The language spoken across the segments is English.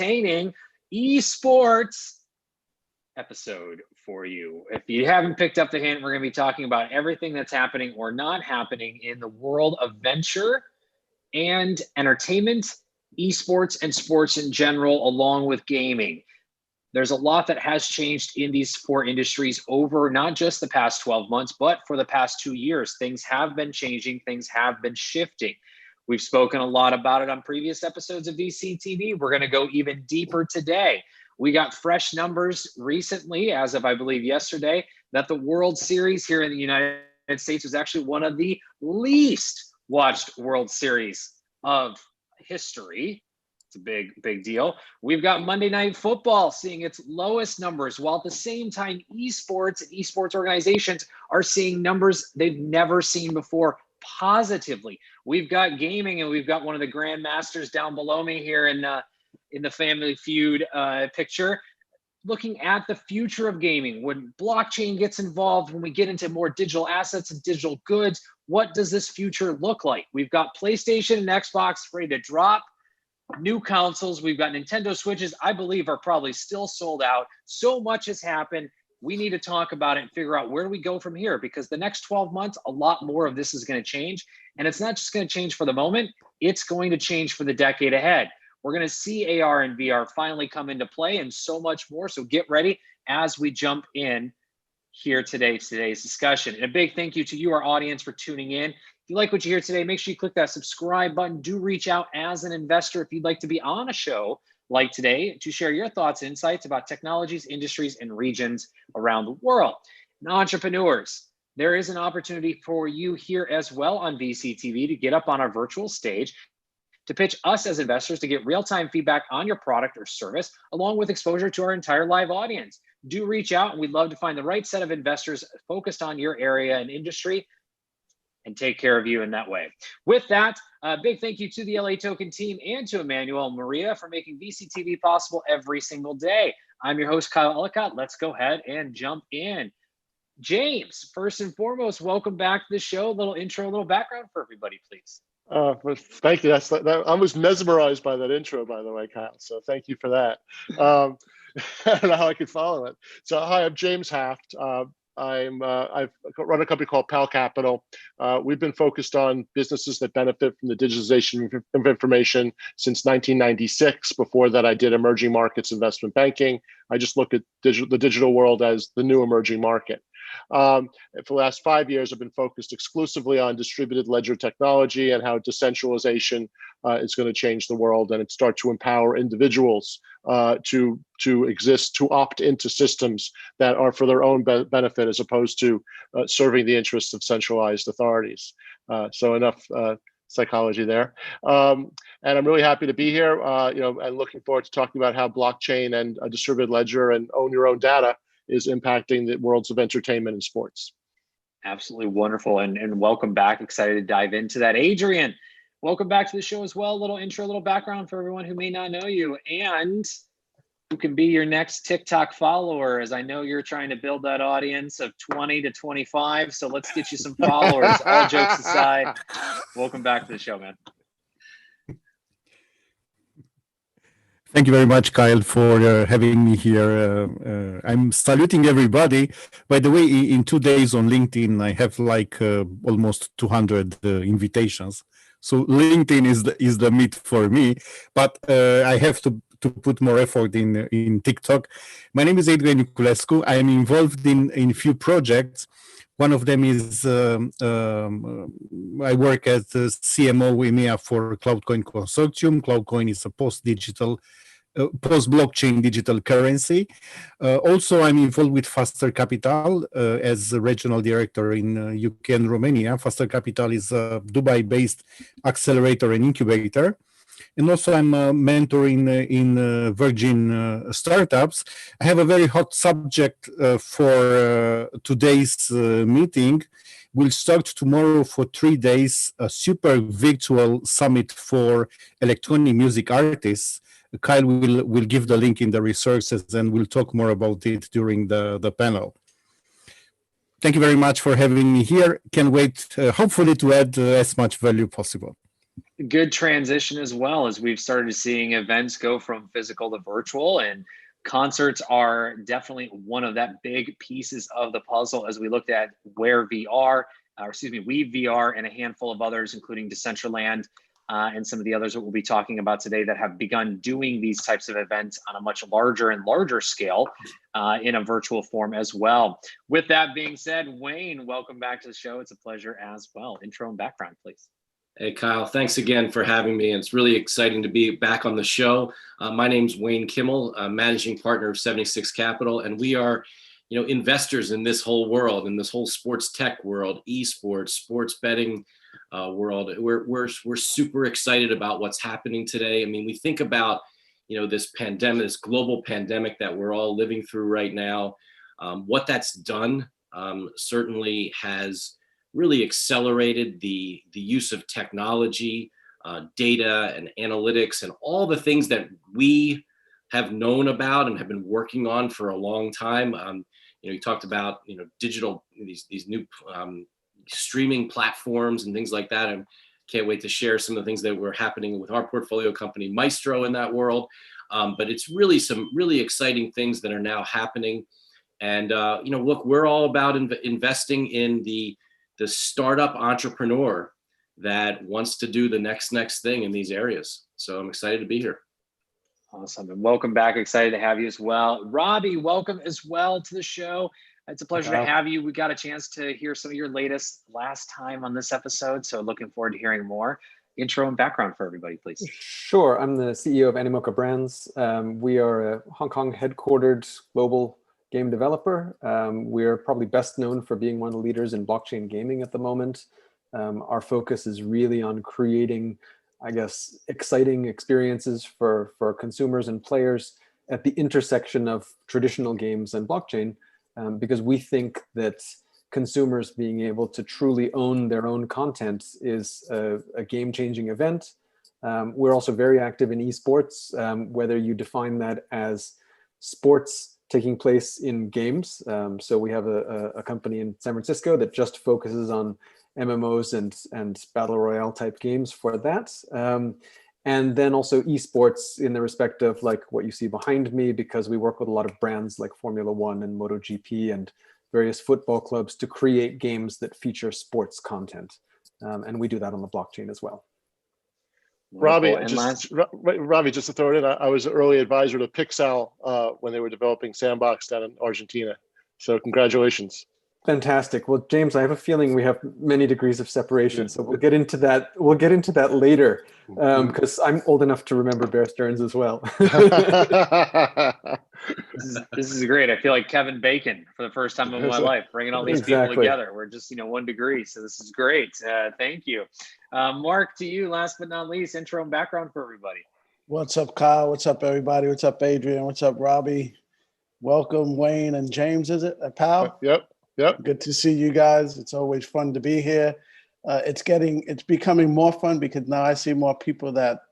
entertaining eSports episode for you. If you haven't picked up the hint, we're going to be talking about everything that's happening or not happening in the world of venture and entertainment, esports, and sports in general, along with gaming. There's a lot that has changed in these four industries over not just the past 12 months, but for the past 2 years. Things have been changing, things have been shifting. We've spoken a lot about it on previous episodes of VCTV. We're going to go even deeper today. We got fresh numbers recently, as of I believe yesterday, that the World Series here in the United States was actually one of the least watched World Series of history. It's a big deal. We've got Monday Night Football seeing its lowest numbers, while at the same time, esports and esports organizations are seeing numbers they've never seen before positively. We've got gaming, and we've got one of the grandmasters down below me here in the Family Feud picture, looking at the future of gaming. When blockchain gets involved, when we get into more digital assets and digital goods, what does this future look like? We've got PlayStation and Xbox ready to drop. New consoles, we've got Nintendo Switches, I believe are probably still sold out. So much has happened. We need to talk about it and figure out where do we go from here, because the next 12 months, a lot more of this is going to change. And it's not just going to change for the moment, it's going to change for the decade ahead. We're going to see AR and VR finally come into play and so much more. So get ready as we jump in here today's discussion. And a big thank you to you, our audience, for tuning in. If you like what you hear today, make sure you click that subscribe button. Do reach out as an investor if you'd like to be on a show like today to share your thoughts and insights about technologies, industries, and regions around the world. And entrepreneurs, there is an opportunity for you here as well on VCTV to get up on our virtual stage to pitch us as investors to get real-time feedback on your product or service, along with exposure to our entire live audience. Do reach out, and we'd love to find the right set of investors focused on your area and industry and take care of you in that way. With that, a big thank you to the LATOKEN team and to Emmanuel and Maria for making VCTV possible every single day. I'm your host, Kyle Ellicott. Let's go ahead and jump in. James, first and foremost, welcome back to the show. A little intro, a little background for everybody, please. Well, thank you. I was mesmerized by that intro, by the way, Kyle. So thank you for that. I don't know how I could follow it. So hi, I'm James Haft. I've run a company called Pal Capital. We've been focused on businesses that benefit from the digitization of information since 1996. Before that, I did emerging markets investment banking. I just look at the digital world as the new emerging market. For the last 5 years, I've been focused exclusively on distributed ledger technology and how decentralization is going to change the world, and it start to empower individuals to exist, to opt into systems that are for their own benefit, as opposed to serving the interests of centralized authorities. So enough psychology there. And I'm really happy to be here, and looking forward to talking about how blockchain and a distributed ledger and own your own data is impacting the worlds of entertainment and sports. Absolutely wonderful, and welcome back. Excited to dive into that. Adrian, welcome back to the show as well. A little intro, a little background for everyone who may not know you, and who can be your next TikTok follower, as I know you're trying to build that audience of 20 to 25. So let's get you some followers. All jokes aside, welcome back to the show, man. Thank you very much, Kyle, for having me here. I'm saluting everybody. By the way, in 2 days on LinkedIn, I have like almost 200 invitations. So LinkedIn is the meat for me, but I have to put more effort in TikTok. My name is Adrian Niculescu. I am involved in few projects. One of them is I work as the CMO EMEA for CloudCoin Consortium. CloudCoin is a post-blockchain digital currency. Also, I'm involved with Faster Capital as a regional director in UK and Romania. Faster Capital is a Dubai-based accelerator and incubator. And also I'm mentoring in Virgin startups. I have a very hot subject for today's meeting. We'll start tomorrow for 3 days, a super virtual summit for electronic music artists. Kyle will give the link in the resources, and we'll talk more about it during the panel. Thank you very much for having me here. Can't wait, hopefully, to add as much value possible. good transition as well, as we've started seeing events go from physical to virtual, and concerts are definitely one of that big pieces of the puzzle as we looked at Weave VR, and a handful of others, including Decentraland, and some of the others that we'll be talking about today that have begun doing these types of events on a much larger and larger scale in a virtual form as well. With that being said, Wayne, welcome back to the show. It's a pleasure as well. Intro and background, please. Hey, Kyle, thanks again for having me. It's really exciting to be back on the show. My name's Wayne Kimmel, managing partner of 76 Capital, and we are, investors in this whole world, in this whole sports tech world, eSports, sports betting world. We're super excited about what's happening today. I mean, we think about, this pandemic, this global pandemic that we're all living through right now. What that's done certainly has really accelerated the use of technology, data and analytics, and all the things that we have known about and have been working on for a long time. You talked about digital, these new streaming platforms and things like that. And can't wait to share some of the things that were happening with our portfolio company Maestro in that world. But it's really some really exciting things that are now happening. And look, we're all about investing in the startup entrepreneur that wants to do the next thing in these areas. So I'm excited to be here. Awesome. And welcome back. Excited to have you as well. Robbie, welcome as well to the show. It's a pleasure to have you. We got a chance to hear some of your latest last time on this episode. So looking forward to hearing more. Intro and background for everybody, please. Sure. I'm the CEO of Animoca Brands. We are a Hong Kong headquartered global game developer. We're probably best known for being one of the leaders in blockchain gaming at the moment. Our focus is really on creating, I guess, exciting experiences for consumers and players at the intersection of traditional games and blockchain, because we think that consumers being able to truly own their own content is a game-changing event. We're also very active in eSports, whether you define that as sports taking place in games. So we have a company in San Francisco that just focuses on MMOs and battle royale type games for that. And then also esports in the respect of like what you see behind me, because we work with a lot of brands like Formula One and MotoGP and various football clubs to create games that feature sports content. And we do that on the blockchain as well. Robbie, Robbie, just to throw it in, I was an early advisor to Pixel when they were developing Sandbox down in Argentina. So congratulations. Fantastic. Well, James, I have a feeling we have many degrees of separation, so we'll get into that. We'll get into that later, because I'm old enough to remember Bear Stearns as well. This is great. I feel like Kevin Bacon for the first time in my life, bringing all these people together. We're just 1 degree, so this is great. Thank you. Mark, to you, last but not least, intro and background for everybody. What's up, Kyle? What's up, everybody? What's up, Adrian? What's up, Robbie? Welcome, Wayne and James, is it, pal? Yep. Good to see you guys. It's always fun to be here. It's becoming more fun because now I see more people that,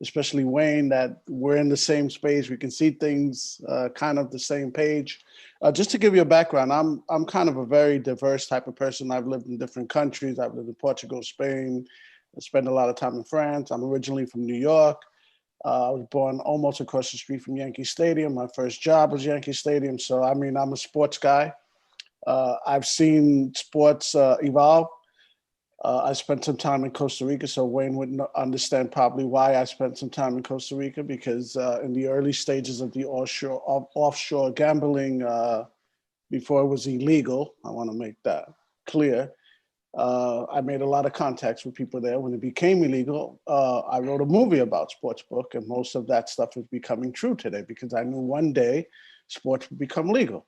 especially Wayne, that we're in the same space. We can see things kind of the same page. Just to give you a background, I'm kind of a very diverse type of person. I've lived in different countries. I've lived in Portugal, Spain. I spent a lot of time in France. I'm originally from New York. I was born almost across the street from Yankee Stadium. My first job was Yankee Stadium. So, I mean, I'm a sports guy. I've seen sports evolve. I spent some time in Costa Rica, so Wayne would understand probably why I spent some time in Costa Rica, because in the early stages of the offshore gambling, before it was illegal, I want to make that clear, I made a lot of contacts with people there. When it became illegal, I wrote a movie about sportsbook, and most of that stuff is becoming true today because I knew one day sports would become legal.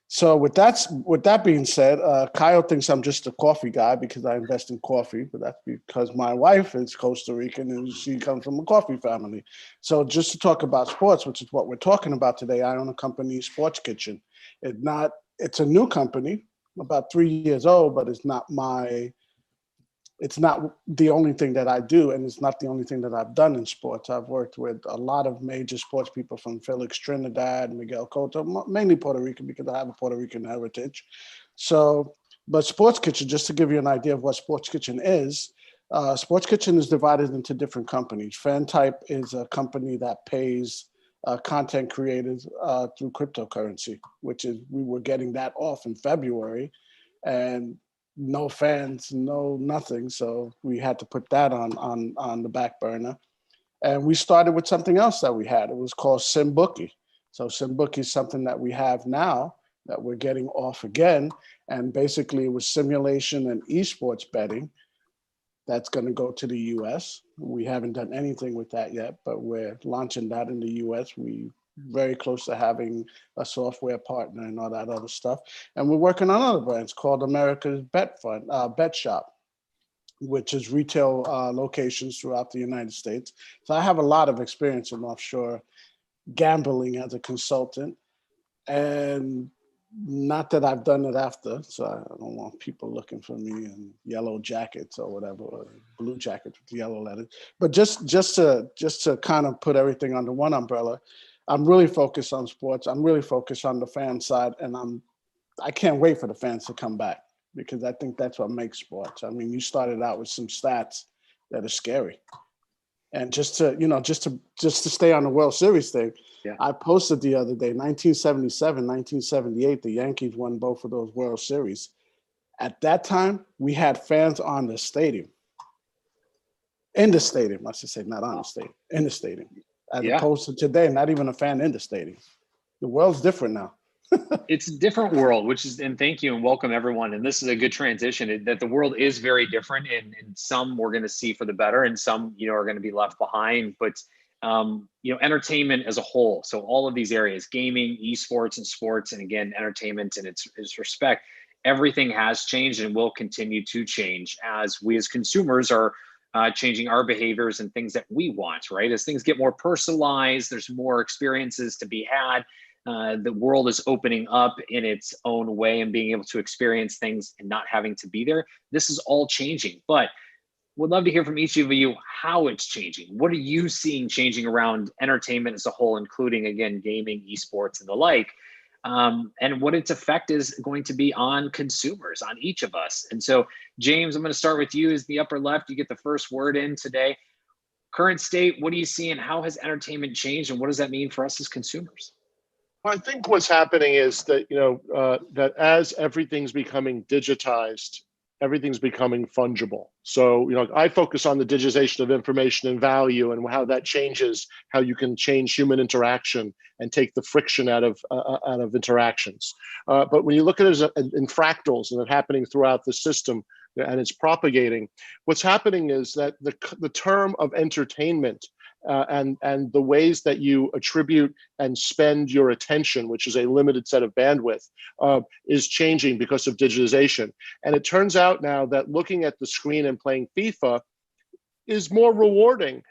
So with that being said, Kyle thinks I'm just a coffee guy because I invest in coffee, but that's because my wife is Costa Rican and she comes from a coffee family. So just to talk about sports, which is what we're talking about today, I own a company, Sports Kitchen. It's a new company, about 3 years old, but it's not the only thing that I do, and it's not the only thing that I've done in sports. I've worked with a lot of major sports people, from Felix Trinidad, Miguel Cotto, mainly Puerto Rican because I have a Puerto Rican heritage. So, but Sports Kitchen, just to give you an idea of what Sports Kitchen is, Sports Kitchen is divided into different companies. Fan Type is a company that pays content creators through cryptocurrency, which is, we were getting that off in February, and no fans, no nothing. So we had to put that on the back burner. And we started with something else that we had. It was called SimBookie. So SimBookie is something that we have now that we're getting off again. And basically it was simulation and esports betting. That's going to go to the US. We haven't done anything with that yet, but we're launching that in the US. We very close to having a software partner and all that other stuff. And we're working on other brands called America's Bet Fund, Bet Shop, which is retail locations throughout the United States. So I have a lot of experience in offshore gambling as a consultant. And not that I've done it after, so I don't want people looking for me in yellow jackets or whatever, or blue jackets with yellow letters. But just to kind of put everything under one umbrella, I'm really focused on sports. I'm really focused on the fan side, and I can't wait for the fans to come back, because I think that's what makes sports. I mean, you started out with some stats that are scary. And just to stay on the World Series thing, yeah. I posted the other day, 1977, 1978, the Yankees won both of those World Series. At that time, we had fans on the stadium. In the stadium, I should say, not on the stadium, in the stadium. As opposed to today, not even a fan in the stadium. The world's different now. It's a different world, and thank you and welcome everyone. And this is a good transition, that the world is very different, and some we're going to see for the better, and some, are going to be left behind. But, entertainment as a whole. So all of these areas, gaming, esports and sports, and again, entertainment in its respect, everything has changed and will continue to change as we as consumers are changing our behaviors and things that we want, right? As things get more personalized, there's more experiences to be had. The world is opening up in its own way and being able to experience things and not having to be there. This is all changing, but would love to hear from each of you how it's changing. What are you seeing changing around entertainment as a whole, including, again, gaming, esports, and the like, and what its effect is going to be on consumers, on each of us. And so, James, I'm going to start with you as the upper left. You get the first word in today. Current state, what do you see, and how has entertainment changed, and what does that mean for us as consumers? Well, I think what's happening is that, that as everything's becoming digitized, everything's becoming fungible. So, I focus on the digitization of information and value, and how that changes how you can change human interaction and take the friction out of interactions. But when you look at it in fractals and it happening throughout the system, and it's propagating, what's happening is that the term of entertainment and the ways that you attribute and spend your attention, which is a limited set of bandwidth, is changing because of digitization. And it turns out now that looking at the screen and playing FIFA is more rewarding,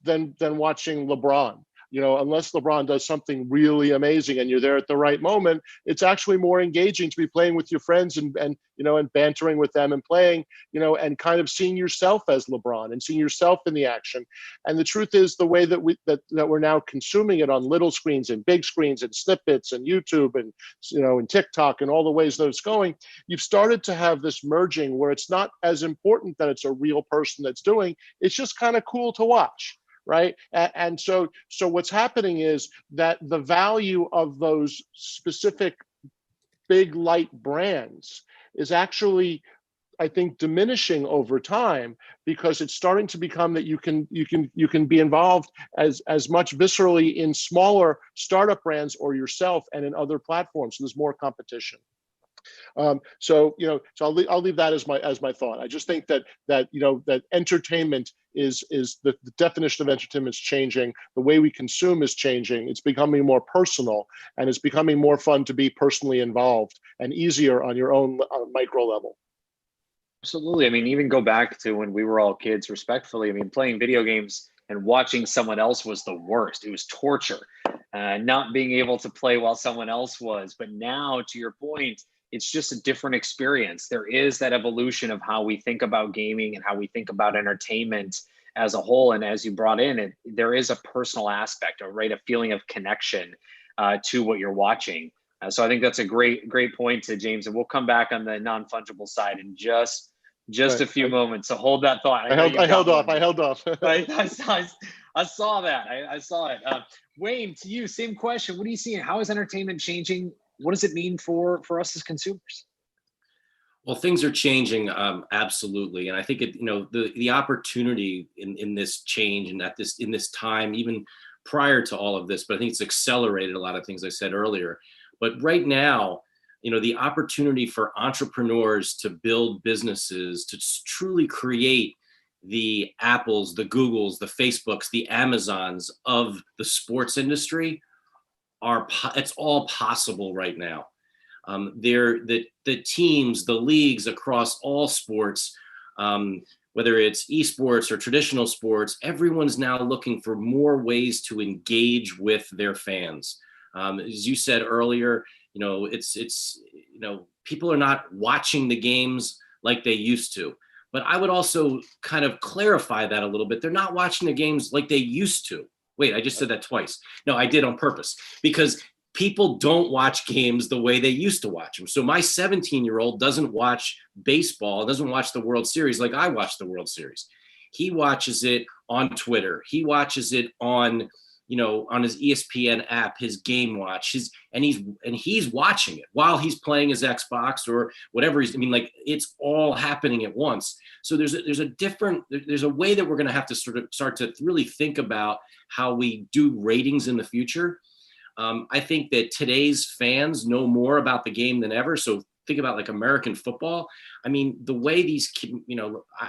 than watching LeBron. Unless LeBron does something really amazing and you're there at the right moment, it's actually more engaging to be playing with your friends and bantering with them and playing, and kind of seeing yourself as LeBron and seeing yourself in the action. And the truth is, the way that we're now consuming it on little screens and big screens and snippets and YouTube and and TikTok and all the ways that it's going, you've started to have this merging where it's not as important that it's a real person that's doing, it's just kind of cool to watch. Right. And so what's happening is that the value of those specific big light brands is actually, I think, diminishing over time, because it's starting to become that you can be involved as much viscerally in smaller startup brands or yourself and in other platforms. So there's more competition. So I'll leave that as my thought. I just think that entertainment is the definition of entertainment is changing. The way we consume is changing. It's becoming more personal, and it's becoming more fun to be personally involved and easier on your own micro level. Absolutely. I mean, even go back to when we were all kids, respectfully. I mean, playing video games and watching someone else was the worst. It was torture, not being able to play while someone else was. But now, to your point, it's just a different experience. There is that evolution of how we think about gaming and how we think about entertainment as a whole. And as you brought in, there is a personal aspect, right? A feeling of connection to what you're watching. So I think that's a great point to James. And we'll come back on the non-fungible side in just just a few moments. So hold that thought. I held off. I saw that. I saw it. Wayne, to you, same question. What are you seeing? How is entertainment changing? What does it mean for us as consumers? Well, things are changing, absolutely, and I think the opportunity in this change and in this time, even prior to all of this, but I think it's accelerated a lot of things I said earlier. But right now, the opportunity for entrepreneurs to build businesses, to truly create the Apples, the Googles, the Facebooks, the Amazons of the sports industry it's all possible right now. The teams, the leagues across all sports, whether it's eSports or traditional sports, everyone's now looking for more ways to engage with their fans. As you said earlier, people are not watching the games like they used to. But I would also kind of clarify that a little bit. They're not watching the games like they used to. Wait, I just said that twice. No, I did on purpose, because people don't watch games the way they used to watch them. So my 17-year-old doesn't watch baseball, doesn't watch the World Series like I watch the World Series. He watches it on Twitter. He watches it on his ESPN app, his Game Watch, and he's watching it while he's playing his Xbox or whatever it's all happening at once. So there's a way that we're going to have to sort of start to really think about how we do ratings in the future. I think that today's fans know more about the game than ever. So think about like American football. I mean, the way these,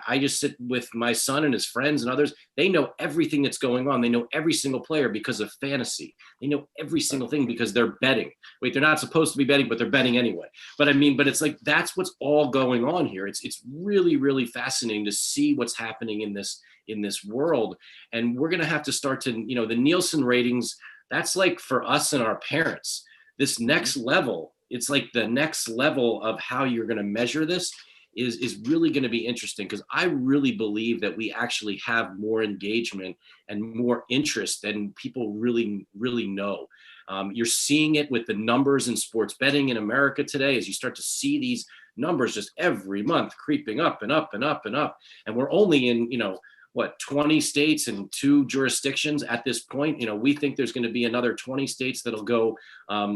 I just sit with my son and his friends and others. They know everything that's going on. They know every single player because of fantasy. They know every single thing because they're betting. Wait, they're not supposed to be betting, but they're betting anyway. But it's like, that's what's all going on here. It's really, really fascinating to see what's happening in this world. And we're going to have to start to, the Nielsen ratings, that's like for us and our parents, this next level. It's like the next level of how you're going to measure this is really going to be interesting, because I really believe that we actually have more engagement and more interest than people really, really know. You're seeing it with the numbers in sports betting in America today, as you start to see these numbers just every month creeping up and up and up and up. And we're only in, 20 states and 2 jurisdictions at this point. We think there's going to be another 20 states that'll go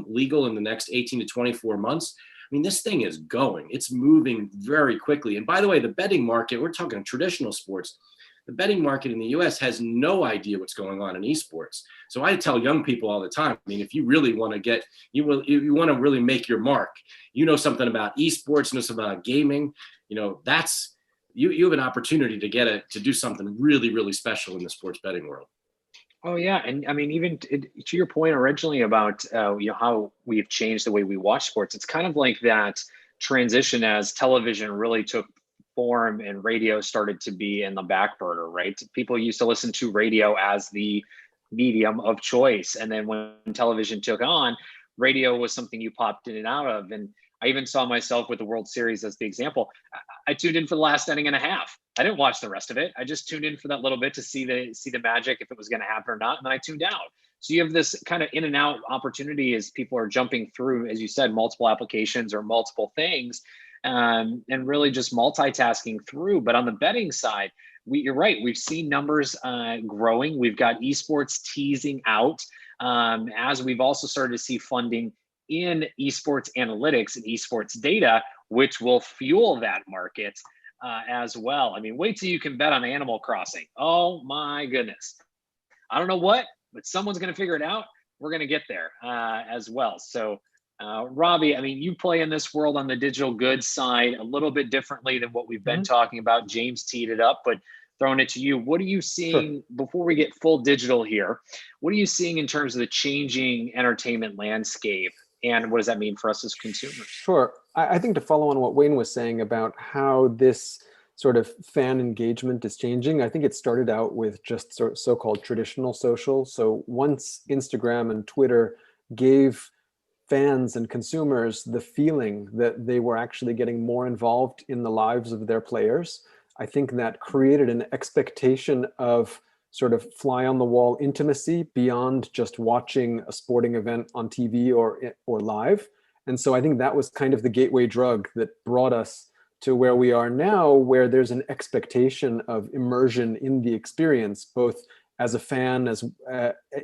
legal in the next 18 to 24 months. I mean, this thing is going, it's moving very quickly. And by the way, the betting market, we're talking traditional sports, the betting market in the US has no idea what's going on in esports. So I tell young people all the time, if you really want to you want to really make your mark, something about esports, something about gaming, that's, you have an opportunity to do something really, really special in the sports betting world. Oh yeah, and even to your point originally about how we've changed the way we watch sports, it's kind of like that transition as television really took form and radio started to be in the back burner, right? People used to listen to radio as the medium of choice, and then when television took on, radio was something you popped in and out of. And I even saw myself with the World Series as the example. I tuned in for the last inning and a half. I didn't watch the rest of it. I just tuned in for that little bit to see the magic, if it was going to happen or not, and then I tuned out. So you have this kind of in and out opportunity as people are jumping through, as you said, multiple applications or multiple things, and really just multitasking through. But on the betting side, you're right. We've seen numbers growing. We've got esports teasing out, as we've also started to see funding in esports analytics and esports data, which will fuel that market as well. Wait till you can bet on Animal Crossing. Oh my goodness. I don't know what, but someone's going to figure it out. We're going to get there as well. So Robbie, you play in this world on the digital goods side a little bit differently than what we've been talking about. James teed it up, but throwing it to you, what are you seeing before we get full digital here? What are you seeing in terms of the changing entertainment landscape? And what does that mean for us as consumers? Sure. I think to follow on what Wayne was saying about how this sort of fan engagement is changing, I think it started out with just so-called traditional social. So once Instagram and Twitter gave fans and consumers the feeling that they were actually getting more involved in the lives of their players, I think that created an expectation of sort of fly on the wall intimacy beyond just watching a sporting event on TV or live. And so I think that was kind of the gateway drug that brought us to where we are now, where there's an expectation of immersion in the experience, both as a fan, as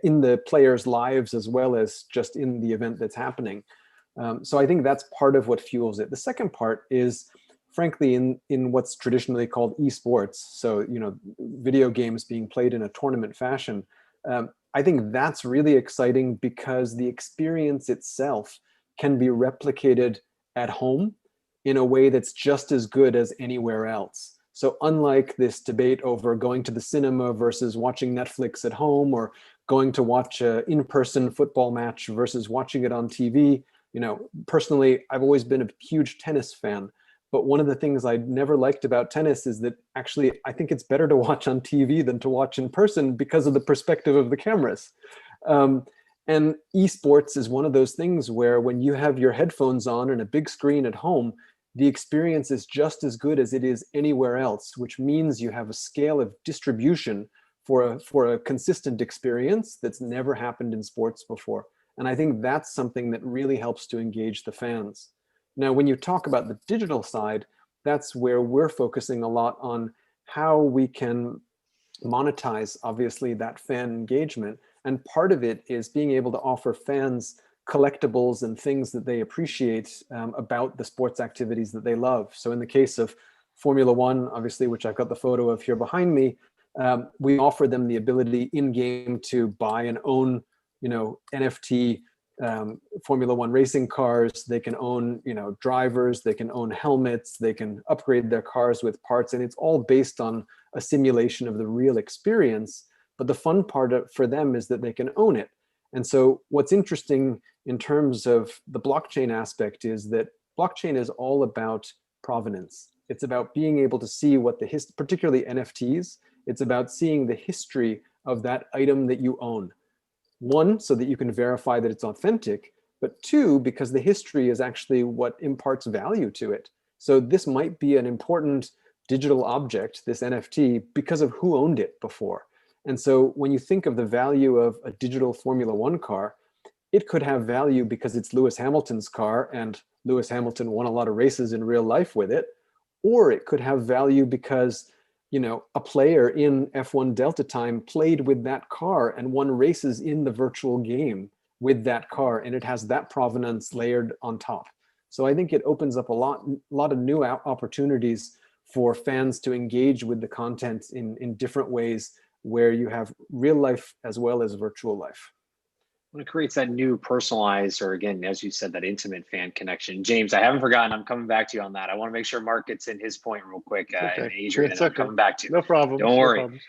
in the players' lives, as well as just in the event that's happening. So I think that's part of what fuels it. The second part is, frankly, in what's traditionally called eSports. So, video games being played in a tournament fashion. I think that's really exciting because the experience itself can be replicated at home in a way that's just as good as anywhere else. So unlike this debate over going to the cinema versus watching Netflix at home, or going to watch an in-person football match versus watching it on TV, personally, I've always been a huge tennis fan. But one of the things I never liked about tennis is that actually I think it's better to watch on TV than to watch in person because of the perspective of the cameras. And eSports is one of those things where when you have your headphones on and a big screen at home, the experience is just as good as it is anywhere else, which means you have a scale of distribution for a consistent experience that's never happened in sports before. And I think that's something that really helps to engage the fans. Now, when you talk about the digital side, that's where we're focusing a lot on how we can monetize, obviously, that fan engagement. And part of it is being able to offer fans collectibles and things that they appreciate about the sports activities that they love. So in the case of Formula One, obviously, which I've got the photo of here behind me, we offer them the ability in-game to buy and own, NFT Formula One racing cars. They can own, drivers, they can own helmets, they can upgrade their cars with parts, and it's all based on a simulation of the real experience. But the fun part for them is that they can own it. And so what's interesting in terms of the blockchain aspect is that blockchain is all about provenance. It's about being able to see what particularly NFTs, it's about seeing the history of that item that you own. One, so that you can verify that it's authentic, but two, because the history is actually what imparts value to it. So this might be an important digital object, this NFT, because of who owned it before. And so when you think of the value of a digital Formula One car, it could have value because it's Lewis Hamilton's car and Lewis Hamilton won a lot of races in real life with it. Or it could have value because, a player in F1 Delta Time played with that car and won races in the virtual game with that car, and it has that provenance layered on top. So I think it opens up a lot of new opportunities for fans to engage with the content in different ways, where you have real life as well as virtual life. When it creates that new personalized, or again, as you said, that intimate fan connection. James, I haven't forgotten. I'm coming back to you on that. I want to make sure Mark gets in his point real quick. Okay. And Adrian, It's I'm okay. coming back to you. No problem. Don't worry. No problem.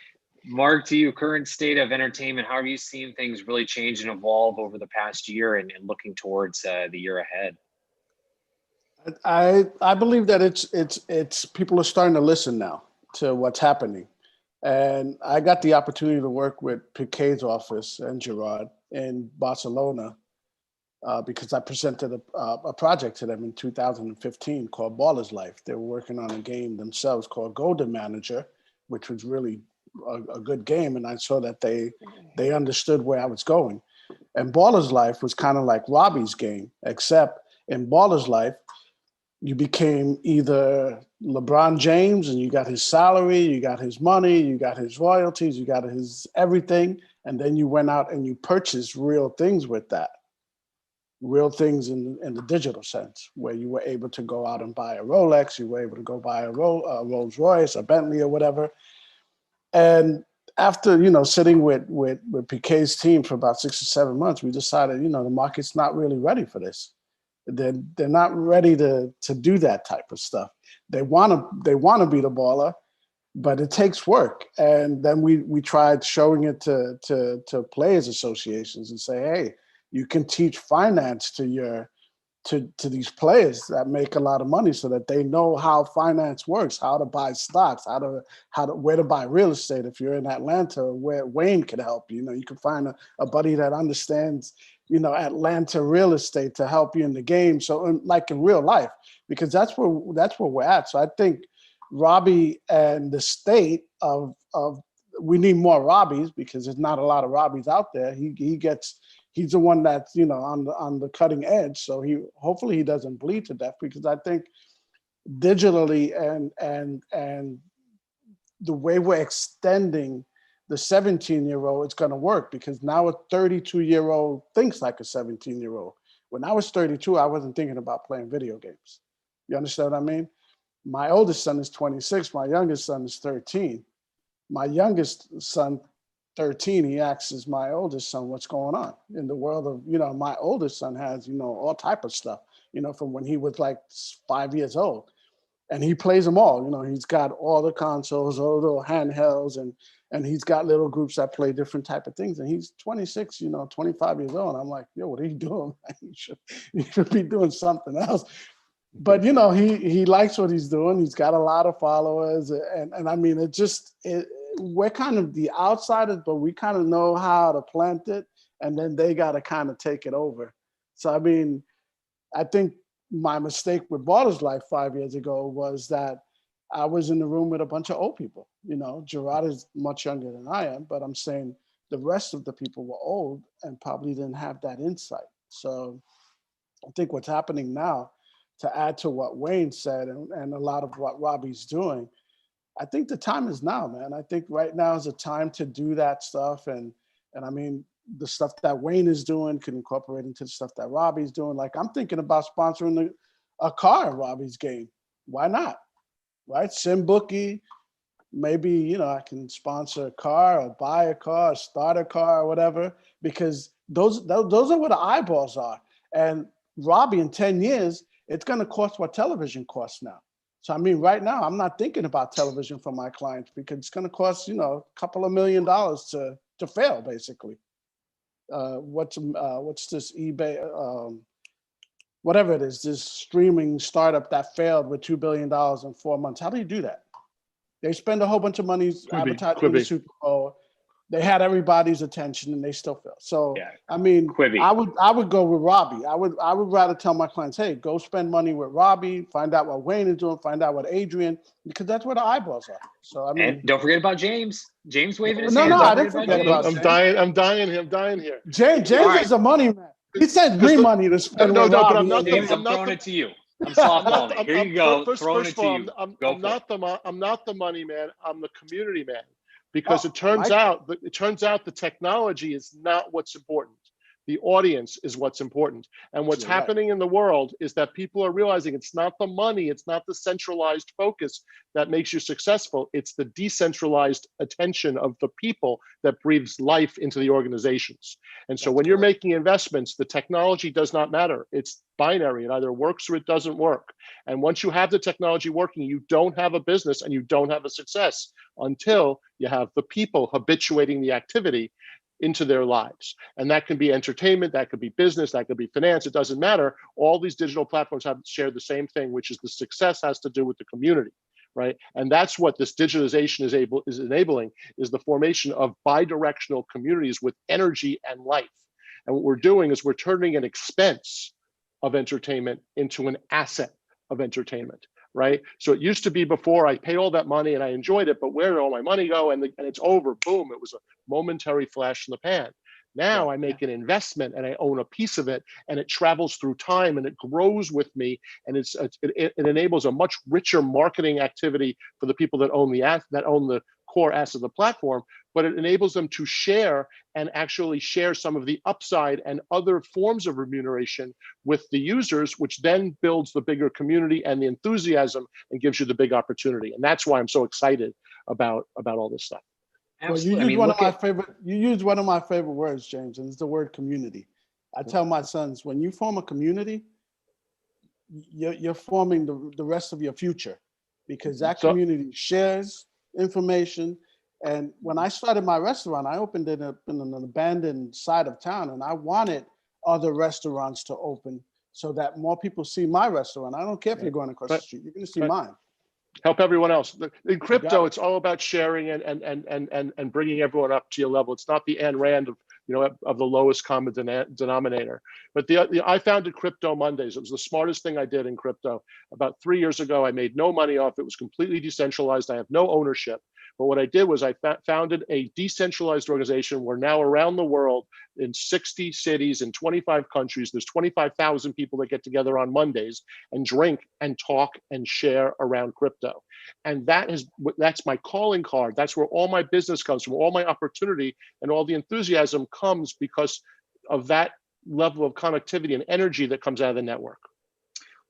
Mark, to you, current state of entertainment, how have you seen things really change and evolve over the past year and looking towards the year ahead? I believe that it's people are starting to listen now to what's happening. And I got the opportunity to work with Piquet's office and Gerard in Barcelona because I presented a project to them in 2015 called Baller's Life. They were working on a game themselves called Golden Manager, which was really a good game. And I saw that they understood where I was going. And Baller's Life was kind of like Robbie's game, except in Baller's Life, you became either LeBron James and you got his salary, you got his money, you got his royalties, you got his everything. And then you went out and you purchased real things with that. Real things in the digital sense, where you were able to go out and buy a Rolex, you were able to go buy a Rolls Royce, a Bentley or whatever. And after, sitting with Piquet's team for about 6 or 7 months, we decided, the market's not really ready for this. They're not ready to do that type of stuff. They want to be the baller, but it takes work. And then we tried showing it to players associations and say, hey, you can teach finance to these players that make a lot of money, so that they know how finance works, how to buy stocks, where to buy real estate. If you're in Atlanta, where Wayne can help you. You can find a buddy that understands Atlanta real estate to help you in the game. So like in real life, because that's where we're at. So I think Robbie and the state of we need more Robbies, because there's not a lot of Robbies out there. He's the one that's on the cutting edge. So hopefully he doesn't bleed to death, because I think digitally, and the way we're extending the 17-year-old, it's going to work, because now a 32-year-old thinks like a 17-year-old. When I was 32, I wasn't thinking about playing video games. You understand what I mean? My oldest son is 26. My youngest son is 13. My youngest son, 13, he asks my oldest son, what's going on in the world of, my oldest son has, all type of stuff, from when he was like 5 years old. And he plays them all. He's got all the consoles, all the little handhelds, and he's got little groups that play different type of things. And he's 26, 25 years old. I'm like, yo, what are you doing? You should be doing something else. But he likes what he's doing. He's got a lot of followers, and I mean, we're kind of the outsiders, but we kind of know how to plant it, and then they got to kind of take it over. So I mean, I think my mistake with Ballers Life 5 years ago was that I was in the room with a bunch of old people. Gerard is much younger than I am, but I'm saying the rest of the people were old and probably didn't have that insight. So I think what's happening now, to add to what Wayne said and a lot of what Robbie's doing, I think the time is now, man. I think right now is a time to do that stuff. And I mean, the stuff that Wayne is doing can incorporate into the stuff that Robbie's doing. Like, I'm thinking about sponsoring a car in Robbie's game. Why not? Right? SimBookie, maybe, I can sponsor a car or buy a car, or start a car or whatever, because those are where the eyeballs are. And Robbie, in 10 years, it's going to cost what television costs now. So, I mean, right now, I'm not thinking about television for my clients, because it's going to cost, a couple of $1 million to fail, basically. What's this eBay, whatever it is, this streaming startup that failed with $2 billion in 4 months? How do you do that? They spend a whole bunch of money advertising the Super Bowl. They had everybody's attention and they still fail. So, yeah. I mean, I would go with Robbie. I would rather tell my clients, hey, go spend money with Robbie, find out what Wayne is doing, find out what Adrian, because that's where the eyeballs are. So, I mean, and don't forget about James. James waving his hand. No, I didn't forget about James. I'm dying here. James is a money man. He sent me money to spend with Robbie. But I'm not James, I'm throwing it to you. I'm softballing. Here you go. First of all, I'm not the money man. I'm the community man. Because it turns out the technology is not what's important. The audience is what's important. And what's happening in the world is that people are realizing it's not the money, it's not the centralized focus that makes you successful. It's the decentralized attention of the people that breathes life into the organizations. And so when you're making investments, the technology does not matter. It's binary. It either works or it doesn't work. And once you have the technology working, you don't have a business and you don't have a success until you have the people habituating the activity into their lives. And that can be entertainment, that could be business, that could be finance, it doesn't matter. All these digital platforms have shared the same thing, which is the success has to do with the community, right? And that's what this digitalization is enabling, is the formation of bi-directional communities with energy and life. And what we're doing is we're turning an expense of entertainment into an asset of entertainment. Right? So it used to be before I paid all that money and I enjoyed it, but where did all my money go? And it's over, boom, it was a momentary flash in the pan. Now I make an investment and I own a piece of it and it travels through time and it grows with me. And it enables a much richer marketing activity for the people that own the core asset of the platform, but it enables them to share and actually share some of the upside and other forms of remuneration with the users, which then builds the bigger community and the enthusiasm and gives you the big opportunity. And that's why I'm so excited about all this stuff. Absolutely. Well, you used one of my favorite words, James, and it's the word community. I tell my sons, when you form a community, you're forming the rest of your future, because that community shares information. And when I started my restaurant, I opened it up in an abandoned side of town, and I wanted other restaurants to open so that more people see my restaurant. I don't care if you're going across the street, you're going to see mine. Help everyone else. In crypto, it's all about sharing and bringing everyone up to your level. It's not the Ayn Rand of the lowest common denominator. But I founded Crypto Mondays. It was the smartest thing I did in crypto. About 3 years ago, I made no money off it. It was completely decentralized. I have no ownership. But what I did was I founded a decentralized organization. We're now around the world in 60 cities in 25 countries. There's 25,000 people that get together on Mondays and drink and talk and share around crypto. And that's my calling card. That's where all my business comes from, all my opportunity and all the enthusiasm comes because of that level of connectivity and energy that comes out of the network.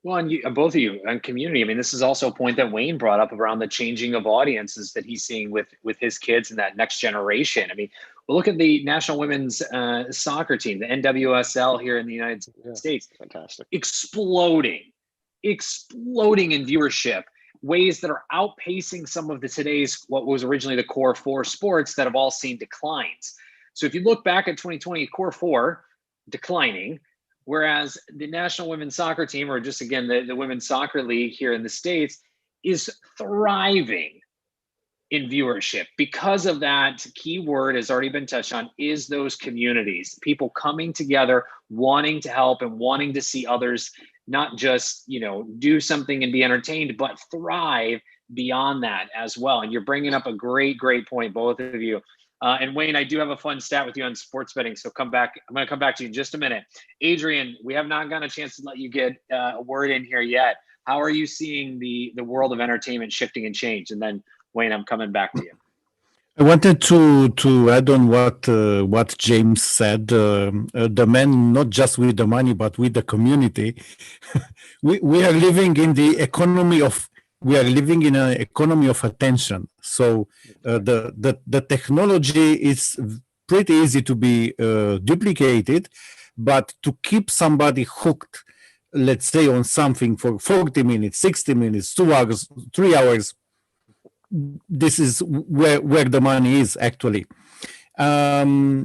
Well, and both of you and community. I mean, this is also a point that Wayne brought up around the changing of audiences that he's seeing with his kids and that next generation. I mean, well, look at the national women's soccer team, the NWSL here in the United States. Fantastic. Exploding in viewership, ways that are outpacing some of today's, what was originally the core four sports that have all seen declines. So if you look back at 2020, core four declining, whereas the national women's soccer team, or just again, the women's soccer league here in the States, is thriving in viewership because of that key word has already been touched on, is those communities, people coming together, wanting to help and wanting to see others not just, do something and be entertained, but thrive beyond that as well. And you're bringing up a great point, both of you. And Wayne, I do have a fun stat with you on sports betting, so come back. I'm going to come back to you in just a minute. Adrian, we have not gotten a chance to let you get a word in here yet. How are you seeing the world of entertainment shifting and change? And then Wayne, I'm coming back to you. I wanted to add on what James said. The man, not just with the money, but with the community. we are living in the economy of. We are living in an economy of attention. So the technology is pretty easy to be duplicated, but to keep somebody hooked, let's say on something for 40 minutes, 60 minutes, 2 hours, 3 hours, this is where the money is actually. I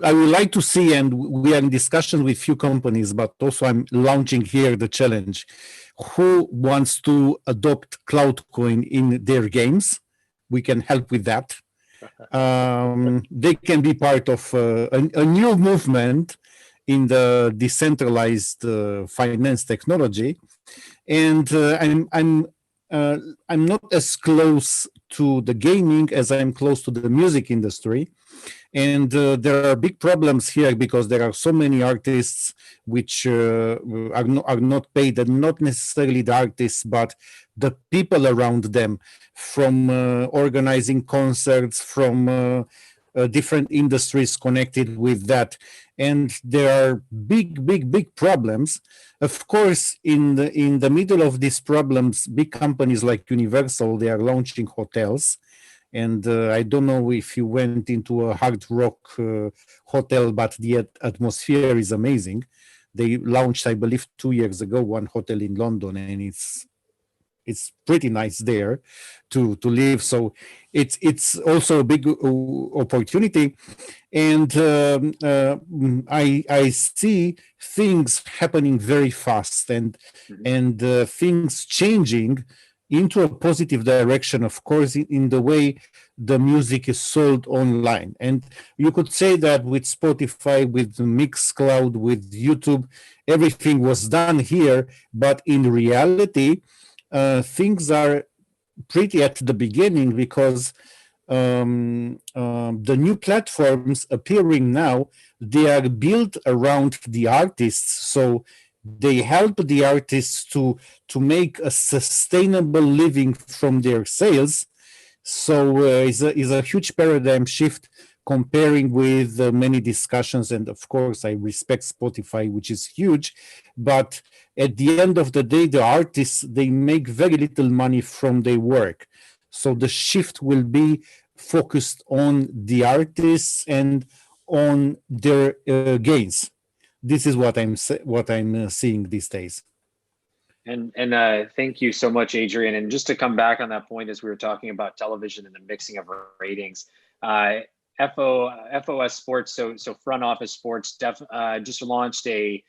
would like to see, and we are in discussion with few companies, but also I'm launching here the challenge. Who wants to adopt CloudCoin in their games? We can help with that. They can be part of a new movement in the decentralized finance technology. And I'm not as close to the gaming as I'm close to the music industry. And there are big problems here because there are so many artists which are not paid, and not necessarily the artists, but the people around them, from organizing concerts, from different industries connected with that. And there are big problems. Of course, in the middle of these problems, big companies like Universal, they are launching hotels. And I don't know if you went into a hard rock hotel, but the atmosphere is amazing. They launched, I believe, 2 years ago, one hotel in London, and it's pretty nice there to live. So it's also a big opportunity. And I see things happening very fast and things changing into a positive direction, of course, in the way the music is sold online. And you could say that with Spotify, with Mixcloud, with YouTube, everything was done here, but in reality, things are pretty at the beginning, because the new platforms appearing now, they are built around the artists. So they help the artists to make a sustainable living from their sales. So is a huge paradigm shift comparing with many discussions. And of course, I respect Spotify, which is huge. But at the end of the day, the artists, they make very little money from their work. So the shift will be focused on the artists and on their gains. This is what I'm seeing these days. And thank you so much, Adrian. And just to come back on that point, as we were talking about television and the mixing of ratings, FOS Sports, so Front Office Sports, just launched a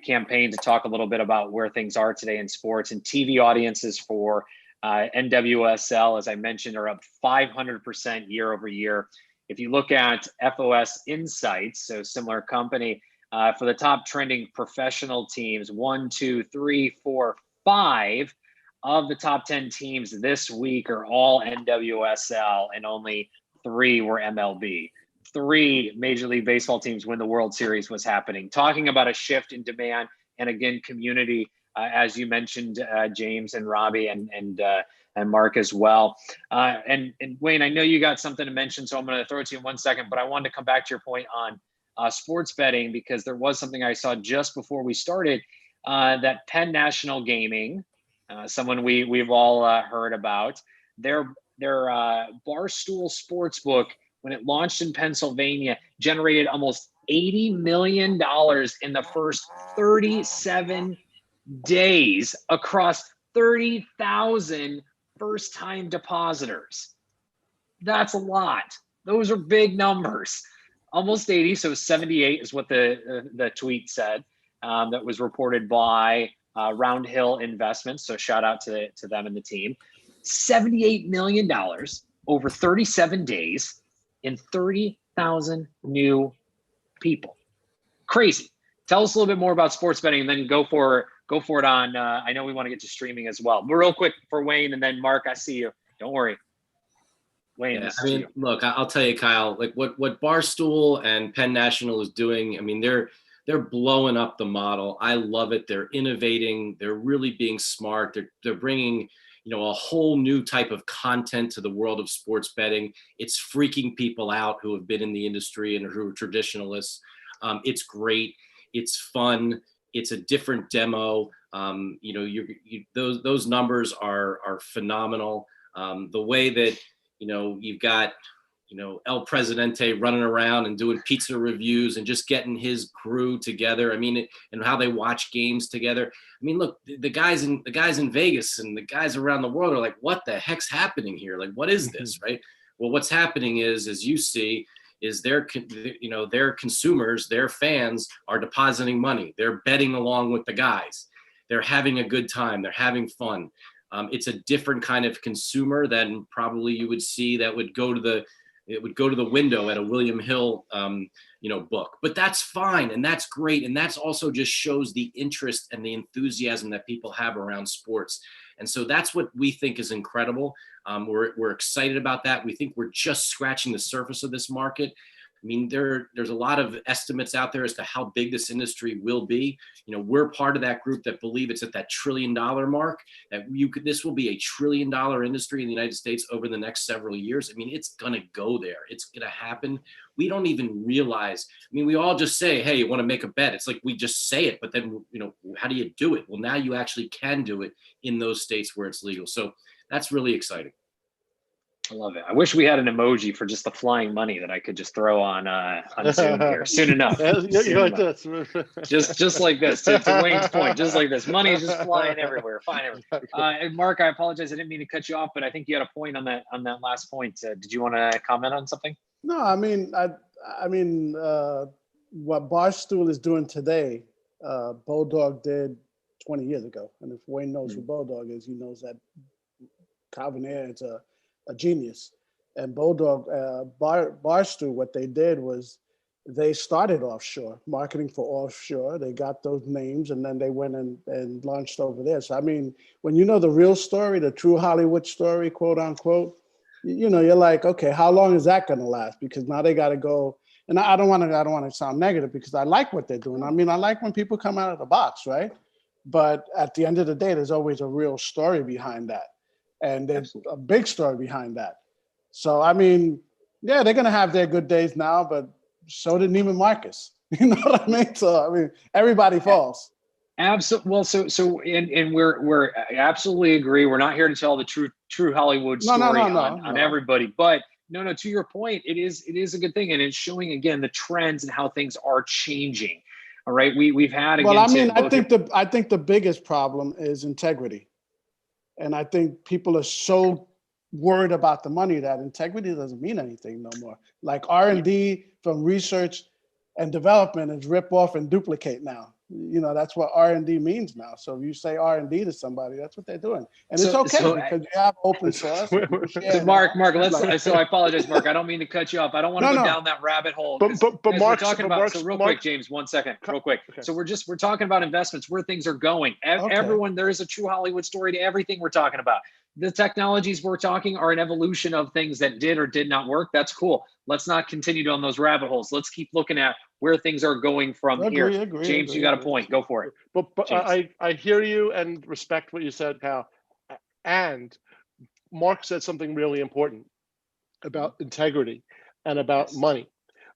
campaign to talk a little bit about where things are today in sports, and TV audiences for NWSL, as I mentioned, are up 500% year over year. If you look at FOS Insights, so similar company, for the top trending professional teams, 1, 2, 3, 4, 5 of the top 10 teams this week are all NWSL, and only 3 were MLB. 3 Major League Baseball teams when the World Series was happening. Talking about a shift in demand and, again, community, as you mentioned, James and Robbie and Mark as well. And Wayne, I know you got something to mention, so I'm going to throw it to you in 1 second, but I wanted to come back to your point on sports betting, because there was something I saw just before we started, that Penn National Gaming, someone we've all heard about, their Barstool Sportsbook, when it launched in Pennsylvania, generated almost $80 million in the first 37 days across 30,000 first-time depositors. That's a lot. Those are big numbers. Almost 80, so 78 is what the tweet said. That was reported by Round Hill Investments. So shout out to them and the team. $78 million over 37 days in 30,000 new people. Crazy. Tell us a little bit more about sports betting, and then go for it on. I know we want to get to streaming as well. But real quick for Wayne, and then Mark, I see you. Don't worry. Wayne, yeah, I mean, look, I'll tell you, Kyle, like what Barstool and Penn National is doing. I mean, they're blowing up the model. I love it. They're innovating. They're really being smart. They're bringing, a whole new type of content to the world of sports betting. It's freaking people out who have been in the industry and who are traditionalists. It's great. It's fun. It's a different demo. Those numbers are phenomenal. The way that, you've got, El Presidente running around and doing pizza reviews and just getting his crew together. I mean, and how they watch games together. I mean, look, the guys in Vegas and the guys around the world are like, what the heck's happening here? Like, what is this, right? Well, what's happening is, as you see, is their consumers, their fans are depositing money. They're betting along with the guys. They're having a good time. They're having fun. It's a different kind of consumer than probably you would see that would go to the window at a William Hill, book. But that's fine, and that's great, and that's also just shows the interest and the enthusiasm that people have around sports. And so that's what we think is incredible. We're excited about that. We think we're just scratching the surface of this market. I mean, there's a lot of estimates out there as to how big this industry will be. We're part of that group that believe it's at that $1 trillion mark, that this will be a $1 trillion industry in the United States over the next several years. I mean, it's going to go there. It's going to happen. We don't even realize. I mean, we all just say, hey, you want to make a bet. It's like we just say it, but then, how do you do it? Well, now you actually can do it in those states where it's legal. So that's really exciting. I love it. I wish we had an emoji for just the flying money that I could just throw on Zoom here soon enough. Just like this, to Wayne's point, just like this. Money is just flying everywhere. Fine. And Mark, I apologize. I didn't mean to cut you off, but I think you had a point on that last point. Did you want to comment on something? No, I mean, what Barstool is doing today, Bulldog did 20 years ago. And if Wayne knows who Bulldog is, he knows that Calvin Ayre is a genius. And Bulldog, Barstool, what they did was they started offshore, marketing for offshore. They got those names, and then they went and launched over there. So, I mean, when you know the real story, the true Hollywood story, quote unquote, you're like, okay, how long is that going to last? Because now they got to go. And I don't want to sound negative, because I like what they're doing. I mean, I like when people come out of the box, right? But at the end of the day, there's always a real story behind that. And there's a big story behind that. So, I mean, yeah, they're going to have their good days now, but so did Neiman Marcus. You know what I mean? So, I mean, everybody falls. Absolutely. Well, so we're absolutely agree. We're not here to tell the true Hollywood story on everybody, but no, to your point, it is a good thing. And it's showing, again, the trends and how things are changing. All right. We've had, again, well, I mean, I think the biggest problem is integrity. And I think people are so worried about the money that integrity doesn't mean anything no more. Like R&D from research and development is rip off and duplicate now. that's what R&D means now. So if you say R&D to somebody, that's what they're doing, and it's So- okay so- because you have open source. So Mark, so I apologize, Mark. I don't mean to cut you off. I don't want to go down that rabbit hole. But Guys, we're Mark's, talking about, Mark's, so real Mark's, quick, James, 1 second, real quick. Okay. So we're talking about investments, where things are going. Okay. Everyone, there is a true Hollywood story to everything we're talking about. The technologies we're talking are an evolution of things that did or did not work. That's cool. Let's not continue down those rabbit holes. Let's keep looking at where things are going from here. James, you got a point. Go for it. But I hear you and respect what you said, Cal. And Mark said something really important about integrity and about money,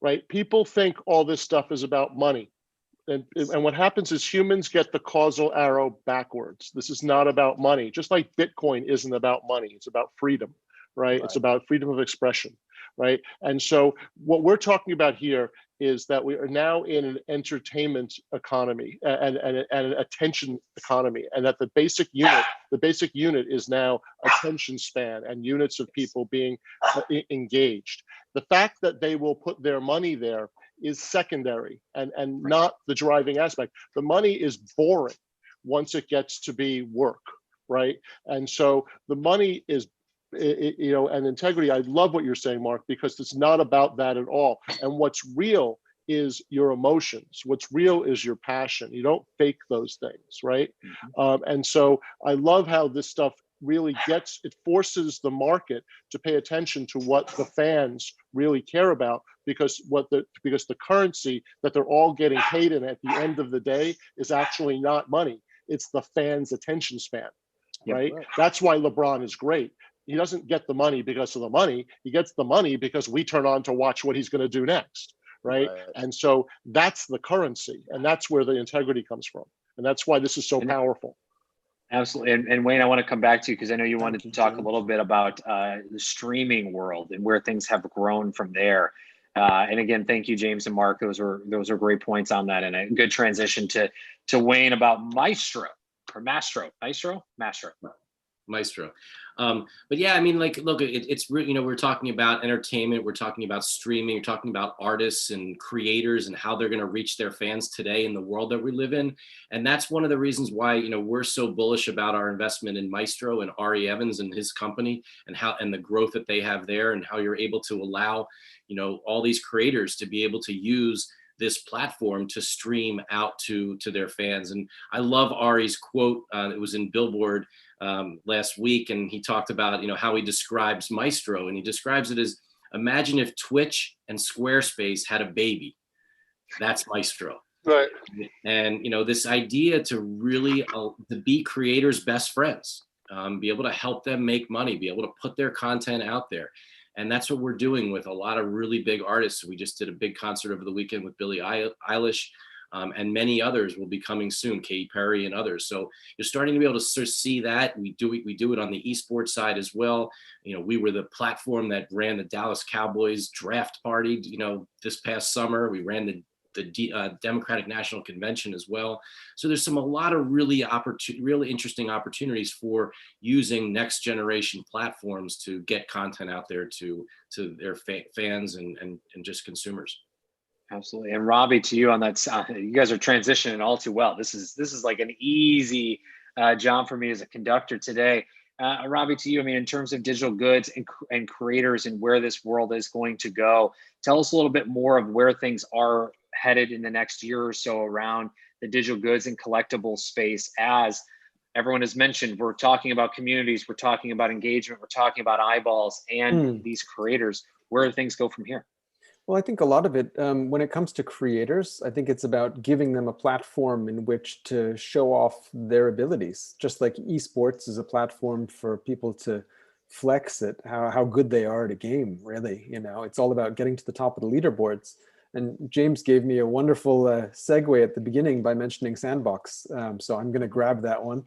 right? People think all this stuff is about money. And what happens is humans get the causal arrow backwards. This is not about money. Just like Bitcoin isn't about money, it's about freedom, right? It's about freedom of expression, right? And so what we're talking about here is that we are now in an entertainment economy and an attention economy, and that the basic unit is now attention span and units of people being engaged. The fact that they will put their money there is secondary and not the driving aspect. The money is boring once it gets to be work, right? And so the money is, and integrity. I love what you're saying, Mark, because it's not about that at all. And what's real is your emotions. What's real is your passion. You don't fake those things, right? And so I love how this stuff really it forces the market to pay attention to what the fans really care about, because the currency that they're all getting paid in at the end of the day is actually not money. It's the fans' attention span, right? That's why LeBron is great. He doesn't get the money because of the money. He gets the money because we turn on to watch what he's going to do next, right? And so that's the currency, and that's where the integrity comes from. And that's why this is so powerful. Absolutely. And Wayne, I want to come back to you because I know you wanted to talk a little bit about the streaming world and where things have grown from there. And again, thank you, James and Mark. Those are great points on that, and a good transition to Wayne about Maestro. But yeah, I mean, like, look, it's we're talking about entertainment, we're talking about streaming, we're talking about artists and creators and how they're going to reach their fans today in the world that we live in. And that's one of the reasons why, we're so bullish about our investment in Maestro and Ari Evans and his company, and the growth that they have there, and how you're able to allow, all these creators to be able to use this platform to stream out to their fans. And I love Ari's quote. It was in Billboard last week, and he talked about how he describes Maestro, and he describes it as, imagine if Twitch and Squarespace had a baby. That's Maestro. Right. And this idea to really to be creators' best friends, be able to help them make money, be able to put their content out there. And that's what we're doing with a lot of really big artists. We just did a big concert over the weekend with Billie Eilish, and many others will be coming soon, Katy Perry and others. So you're starting to be able to sort of see that. We do it on the eSports side as well. We were the platform that ran the Dallas Cowboys draft party, this past summer. We ran the Democratic National Convention as well. So there's a lot of really interesting opportunities for using next generation platforms to get content out there to their fans and just consumers. Absolutely. And Robbie, to you on that, you guys are transitioning all too well. This is like an easy job for me as a conductor today. Robbie, to you, I mean, in terms of digital goods and creators and where this world is going to go, tell us a little bit more of where things are headed in the next year or so around the digital goods and collectible space. As everyone has mentioned, we're talking about communities, we're talking about engagement, we're talking about eyeballs and these creators. Where do things go from here? Well, I think a lot of it, when it comes to creators, I think it's about giving them a platform in which to show off their abilities. Just like eSports is a platform for people to flex it, how good they are at a game, really. It's all about getting to the top of the leaderboards. And James gave me a wonderful segue at the beginning by mentioning Sandbox. So I'm going to grab that one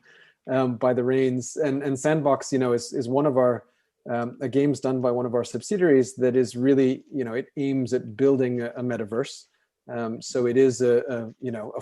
by the reins. And Sandbox, is one of our a games done by one of our subsidiaries that is really, it aims at building a metaverse. So it is a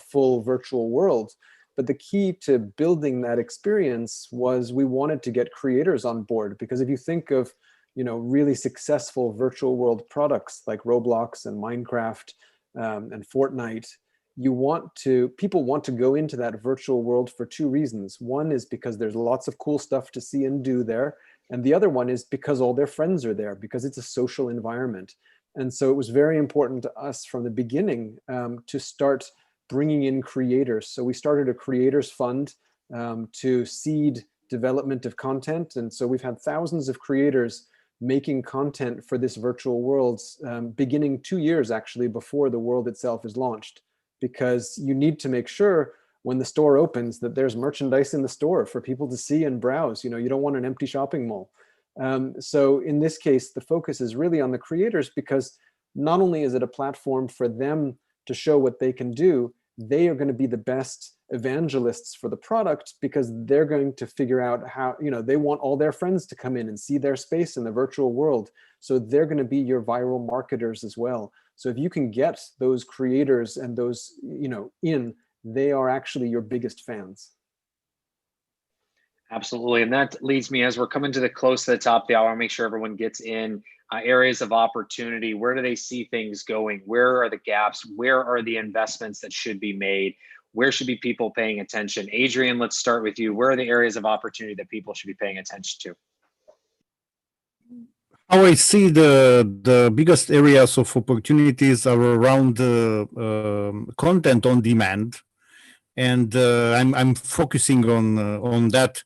full virtual world. But the key to building that experience was we wanted to get creators on board, because if you think of really successful virtual world products like Roblox and Minecraft and Fortnite, people want to go into that virtual world for two reasons. One is because there's lots of cool stuff to see and do there. And the other one is because all their friends are there, because it's a social environment. And so it was very important to us from the beginning to start bringing in creators. So we started a creators fund to seed development of content. And so we've had thousands of creators making content for this virtual world, beginning 2 years actually before the world itself is launched, because you need to make sure when the store opens that there's merchandise in the store for people to see and browse. You know, you don't want an empty shopping mall. So in this case, the focus is really on the creators, because not only is it a platform for them to show what they can do, they are going to be the best evangelists for the product, because they're going to figure out how, you know, they want all their friends to come in and see their space in the virtual world. So they're going to be your viral marketers as well. So if you can get those creators and those, you know, they are actually your biggest fans. Absolutely. And that leads me, as we're coming to the close to the top of the hour, I'll make sure everyone gets in areas of opportunity. Where do they see things going? Where are the gaps? Where are the investments that should be made? Where should be people paying attention? Adrian, let's start with you. Where are the areas of opportunity that people should be paying attention to? How I see the biggest areas of opportunities are around content on demand, and I'm focusing on that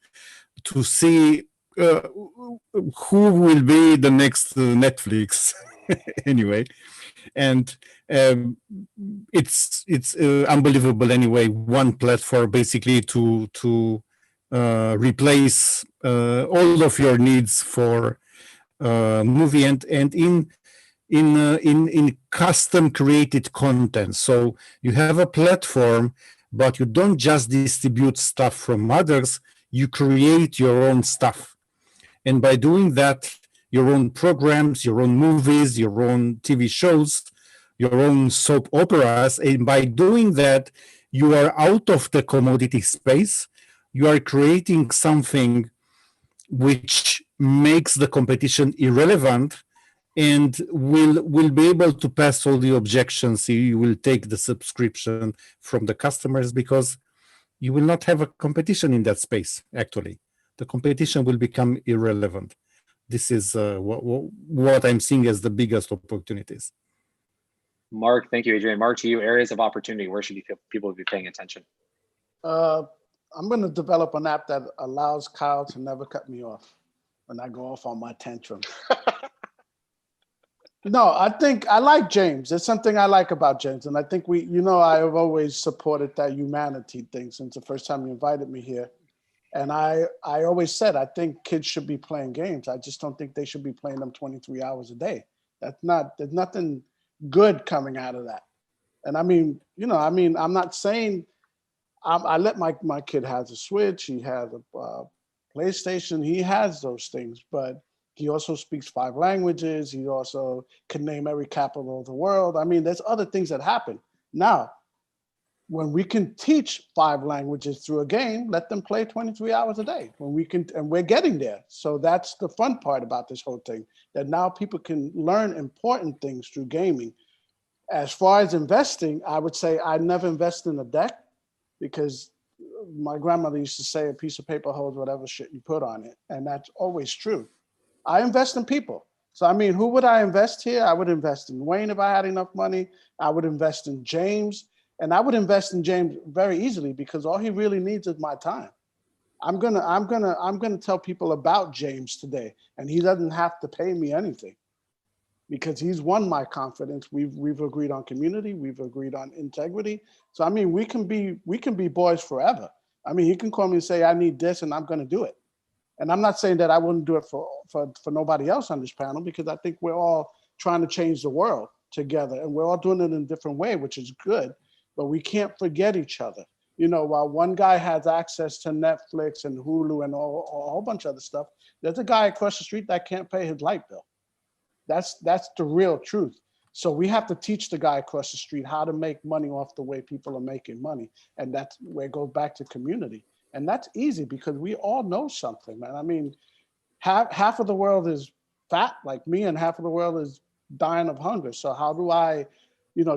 to see who will be the next Netflix anyway. And it's unbelievable anyway, one platform basically to replace all of your needs for movie and in custom created content. So you have a platform, but you don't just distribute stuff from others, you create your own stuff. And by doing that, your own programs, your own movies, your own TV shows, your own soap operas, and by doing that, you are out of the commodity space. You are creating something which makes the competition irrelevant, and will be able to pass all the objections. You will take the subscription from the customers because you will not have a competition in that space. Actually, the competition will become irrelevant. This is what I'm seeing as the biggest opportunities. Mark, thank you, Adrian. Mark, to you, areas of opportunity. Where should people be paying attention? I'm going to develop an app that allows Kyle to never cut me off when I go off on my tantrum. No, I think I like James. There's something I like about James. And I think I have always supported that humanity thing since the first time you invited me here. And I always said, I think kids should be playing games. I just don't think they should be playing them 23 hours a day. There's nothing good coming out of that. And I'm not saying, I let my kid has a Switch, he has a PlayStation, he has those things, but he also speaks 5 languages. He also can name every capital of the world. I mean, there's other things that happen. Now, when we can teach 5 languages through a game, let them play 23 hours a day. When we can, and we're getting there. So that's the fun part about this whole thing, that now people can learn important things through gaming. As far as investing, I would say I never invest in a deck, because my grandmother used to say a piece of paper holds whatever shit you put on it. And that's always true. I invest in people. So, I mean, who would I invest here? I would invest in Wayne if I had enough money. I would invest in James. And I would invest in James very easily, because all he really needs is my time. I'm gonna tell people about James today, and he doesn't have to pay me anything, because he's won my confidence. We've agreed on community. We've agreed on integrity. So, I mean, we can be boys forever. I mean, he can call me and say, I need this, and I'm going to do it. And I'm not saying that I wouldn't do it for nobody else on this panel, because I think we're all trying to change the world together, and we're all doing it in a different way, which is good, but we can't forget each other. You know, while one guy has access to Netflix and Hulu and a whole bunch of other stuff, there's a guy across the street that can't pay his light bill. That's the real truth. So we have to teach the guy across the street how to make money off the way people are making money. And that's where it goes back to community. And that's easy, because we all know something, man. I mean, half of the world is fat like me, and half of the world is dying of hunger. So how do I,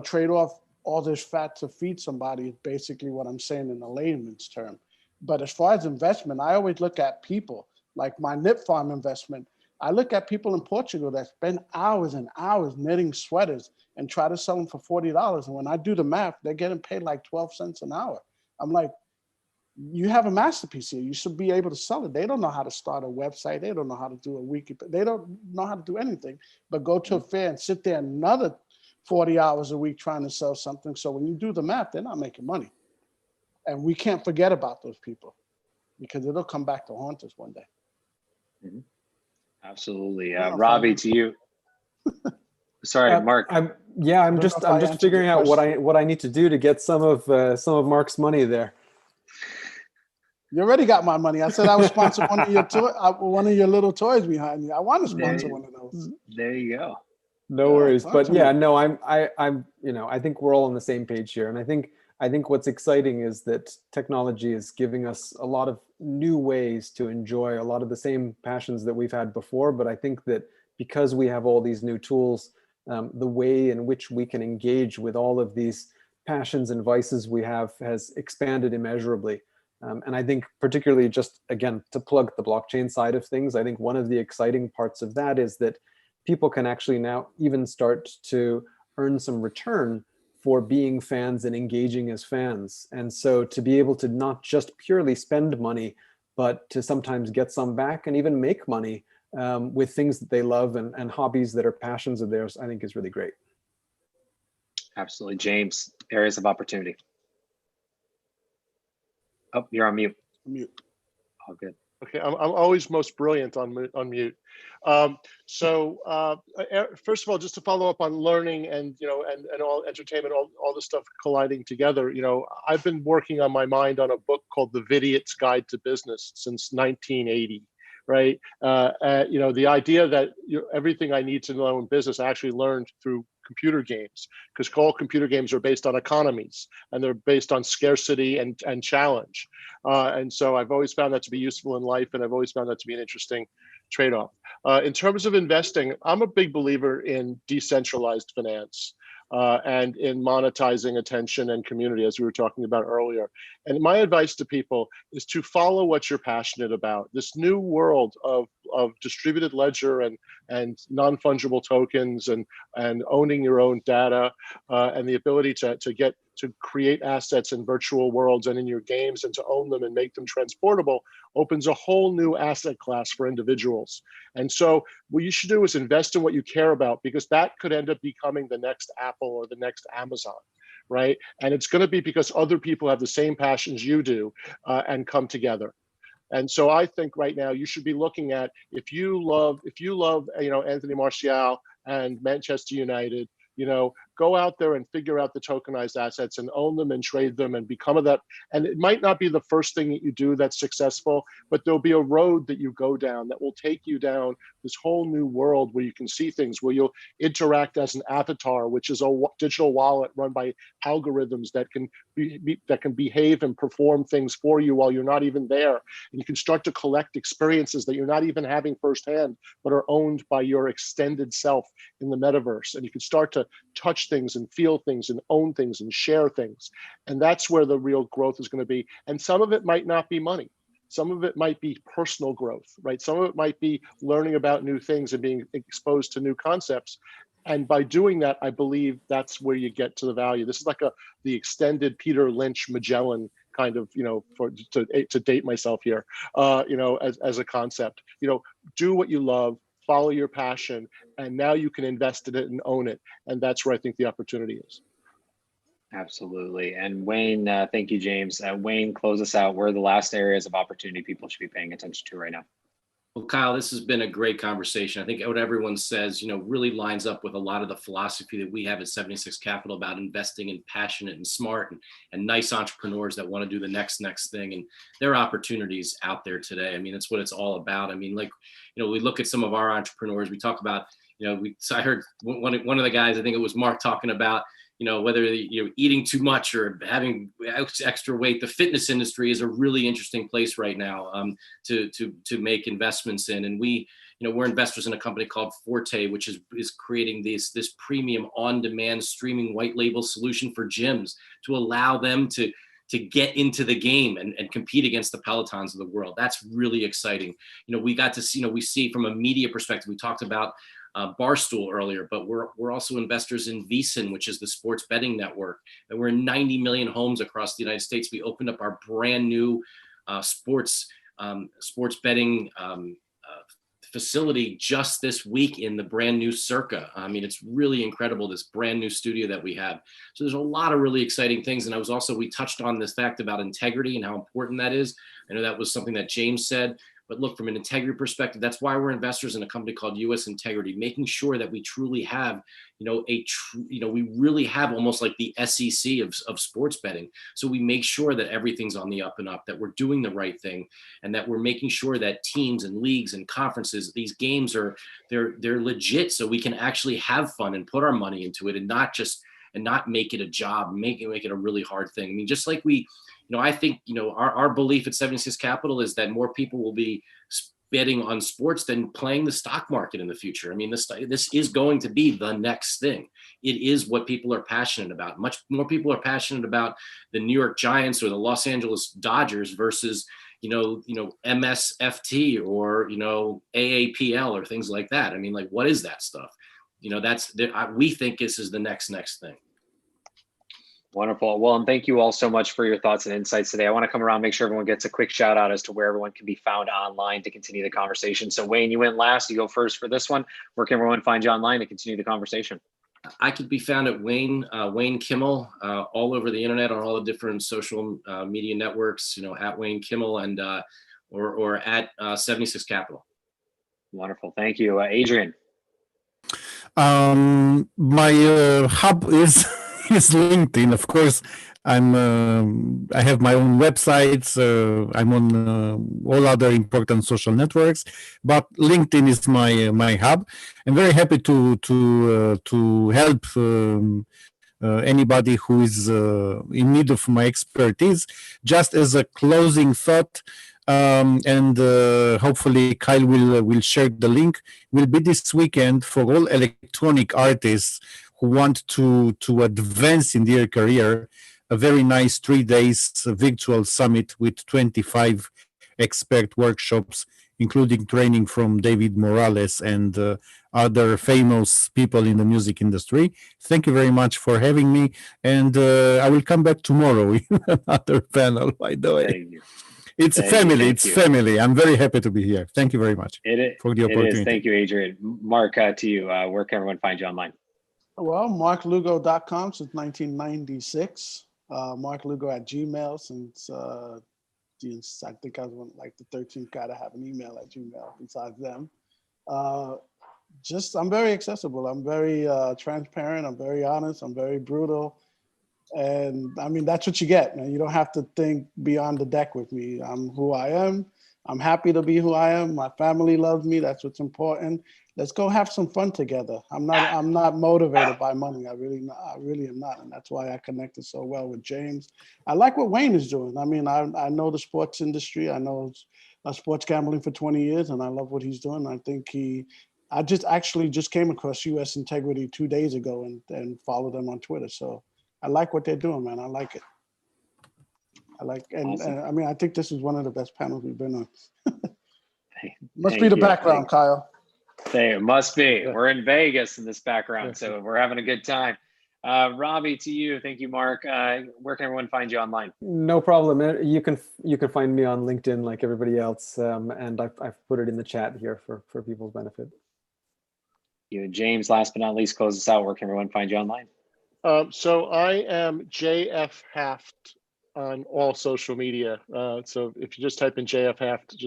trade off all this fat to feed somebody is basically what I'm saying in a layman's term. But as far as investment, I always look at people, like my knit farm investment. I look at people in Portugal that spend hours and hours knitting sweaters and try to sell them for $40. And when I do the math, they're getting paid like 12 cents an hour. I'm like, you have a masterpiece here. You should be able to sell it. They don't know how to start a website. They don't know how to do a wiki. They don't know how to do anything but go to a fair and sit there another 40 hours a week trying to sell something. So when you do the math, they're not making money. And we can't forget about those people because it'll come back to haunt us one day. Mm-hmm. Absolutely. Well, Robbie, to you. Sorry, Mark. I'm just figuring out what I need to do to get some of Mark's money there. You already got my money. I said I would sponsor one of your little toys behind you. I want to sponsor one of those. There you go. No worries. But yeah, no, I'm I think we're all on the same page here. And I think what's exciting is that technology is giving us a lot of new ways to enjoy a lot of the same passions that we've had before. But I think that because we have all these new tools, the way in which we can engage with all of these passions and vices we have has expanded immeasurably. And I think particularly just, again, to plug the blockchain side of things, I think one of the exciting parts of that is that people can actually now even start to earn some return for being fans and engaging as fans. And so to be able to not just purely spend money, but to sometimes get some back and even make money with things that they love and hobbies that are passions of theirs, I think is really great. Absolutely. James, areas of opportunity. Oh, you're on mute. Mute. All good. Okay, I'm always most brilliant on mute. First of all, just to follow up on learning and and all entertainment, all the stuff colliding together. I've been working on my mind on a book called The Idiot's Guide to Business since 1980. Right? The idea that everything I need to know in business I actually learned through computer games, because all computer games are based on economies and they're based on scarcity and challenge. And so I've always found that to be useful in life, and I've always found that to be an interesting trade-off. In terms of investing, I'm a big believer in decentralized finance. And in monetizing attention and community, as we were talking about earlier. And my advice to people is to follow what you're passionate about. This new world of distributed ledger and non-fungible tokens and owning your own data and the ability to create assets in virtual worlds and in your games and to own them and make them transportable opens a whole new asset class for individuals. And so what you should do is invest in what you care about, because that could end up becoming the next Apple or the next Amazon, right? And it's going to be because other people have the same passions you do and come together. And so I think right now you should be looking at, if you love Anthony Martial and Manchester United, go out there and figure out the tokenized assets and own them and trade them and become of that. And it might not be the first thing that you do that's successful, but there'll be a road that you go down that will take you down this whole new world where you can see things, where you'll interact as an avatar, which is a digital wallet run by algorithms that can behave and perform things for you while you're not even there. And you can start to collect experiences that you're not even having firsthand, but are owned by your extended self in the metaverse. And you can start to touch things and feel things and own things and share things. And that's where the real growth is going to be. And some of it might not be money. Some of it might be personal growth, right? Some of it might be learning about new things and being exposed to new concepts. And by doing that, I believe that's where you get to the value. This is like the extended Peter Lynch Magellan kind of, to date myself here, as a concept. Do what you love, follow your passion, and now you can invest in it and own it. And that's where I think the opportunity is. Absolutely. And Wayne, thank you, James. Wayne, close us out. Where are the last areas of opportunity people should be paying attention to right now? Well, Kyle, this has been a great conversation. I think what everyone says, really lines up with a lot of the philosophy that we have at 76 Capital about investing in passionate and smart and nice entrepreneurs that want to do the next thing. And there are opportunities out there today. I mean, that's what it's all about. I mean, we look at some of our entrepreneurs, we talk about, I heard one of the guys, I think it was Mark, talking about, whether you're eating too much or having extra weight. The fitness industry is a really interesting place right now to make investments in. And we're investors in a company called Forte, which is creating this premium on-demand streaming white label solution for gyms to allow them to get into the game and compete against the Pelotons of the world. That's really exciting. We got to see, we see from a media perspective, we talked about Barstool earlier, but we're also investors in VSiN, which is the sports betting network. And we're in 90 million homes across the United States. We opened up our brand new sports betting facility just this week in the brand new Circa. I mean, it's really incredible, this brand new studio that we have. So there's a lot of really exciting things. And we touched on this fact about integrity and how important that is. I know that was something that James said, but look, from an integrity perspective, that's why we're investors in a company called US Integrity, making sure that we truly have, we really have almost like the SEC of sports betting. So we make sure that everything's on the up and up, that we're doing the right thing, and that we're making sure that teams and leagues and conferences, these games they're legit, so we can actually have fun and put our money into it and not make it a job, make it a really hard thing. I mean, just like I think, our belief at 76 Capital is that more people will be betting on sports than playing the stock market in the future. I mean, this is going to be the next thing. It is what people are passionate about. Much more people are passionate about the New York Giants or the Los Angeles Dodgers versus, MSFT or, AAPL or things like that. I mean, like, what is that stuff? We think this is the next thing. Wonderful. Well, and thank you all so much for your thoughts and insights today. I want to come around, make sure everyone gets a quick shout out as to where everyone can be found online to continue the conversation. So Wayne, you went last, you go first for this one. Where can everyone find you online to continue the conversation? I could be found at Wayne Kimmel, all over the internet on all the different social media networks, at Wayne Kimmel and or at 76 Capital. Wonderful. Thank you. Adrian. My hub is LinkedIn. Of course, I have my own websites. I'm on all other important social networks, but LinkedIn is my hub. I'm very happy to help anybody who is in need of my expertise. Just as a closing thought, and hopefully Kyle will share the link, will be this weekend for all electronic artists who want to advance in their career, a very nice 3 days virtual summit with 25 expert workshops, including training from David Morales and other famous people in the music industry. Thank you very much for having me, and I will come back tomorrow with another panel, by the way. Thank you. It's Thank family. you. It's family. I'm very happy to be here. Thank you very much for the opportunity. It is. Thank you, Adrian. Mark, to you. Where can everyone find you online? Well, marklugo.com since 1996. marklugo@gmail since I think I was like the 13th guy to have an email at Gmail besides them. I'm very accessible. I'm very transparent. I'm very honest. I'm very brutal. And I mean, that's what you get, man. You don't have to think beyond the deck with me. I'm who I am. I'm happy to be who I am. My family loves me. That's what's important. Let's go have some fun together. I'm not motivated by money. I really am not. And that's why I connected so well with James. I like what Wayne is doing. I mean, I know the sports industry. I know sports gambling for 20 years, and I love what he's doing. I think I just came across US Integrity 2 days ago and followed them on Twitter. So I like what they're doing, man. I like it. Awesome. I mean, I think this is one of the best panels we've been on. Must be the background, Kyle. It must be. We're in Vegas in this background, so we're having a good time. Robbie, to you. Thank you, Mark. Where can everyone find you online? No problem. You can find me on LinkedIn like everybody else, and I've put it in the chat here for people's benefit. You, James. Last but not least, close us out. Where can everyone find you online? So I am JF Haft on all social media. So if you just type in JF Haft,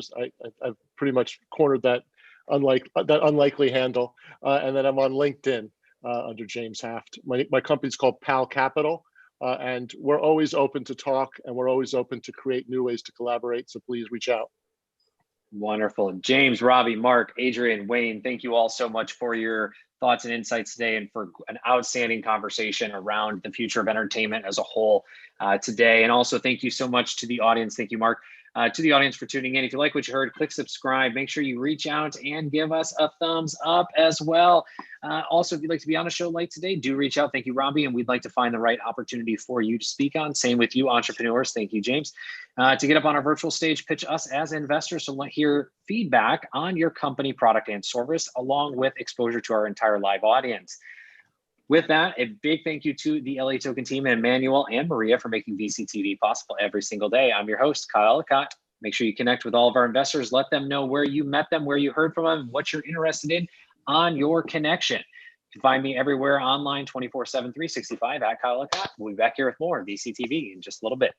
I've pretty much cornered that unlikely handle, and then I'm on LinkedIn under James Haft. My company's called PAL Capital, and we're always open to talk, and we're always open to create new ways to collaborate. So please reach out. Wonderful. James, Robbie, Mark, Adrian, Wayne, thank you all so much for your thoughts and insights today, and for an outstanding conversation around the future of entertainment as a whole today. And also thank you so much to the audience. Thank you, Mark. To the audience for tuning in. If you like what you heard, click subscribe. Make sure you reach out and give us a thumbs up as well. Also, if you'd like to be on a show like today, do reach out. Thank you, Robbie. And we'd like to find the right opportunity for you to speak on. Same with you, entrepreneurs. Thank you, James. To get up on our virtual stage, pitch us as investors to hear feedback on your company, product, and service, along with exposure to our entire live audience. With that, a big thank you to the LA Token team and Emmanuel and Maria for making VCTV possible every single day. I'm your host, Kyle Ellicott. Make sure you connect with all of our investors. Let them know where you met them, where you heard from them, what you're interested in on your connection. You can find me everywhere online, 24/7, 365 at Kyle Ellicott. We'll be back here with more VCTV in just a little bit.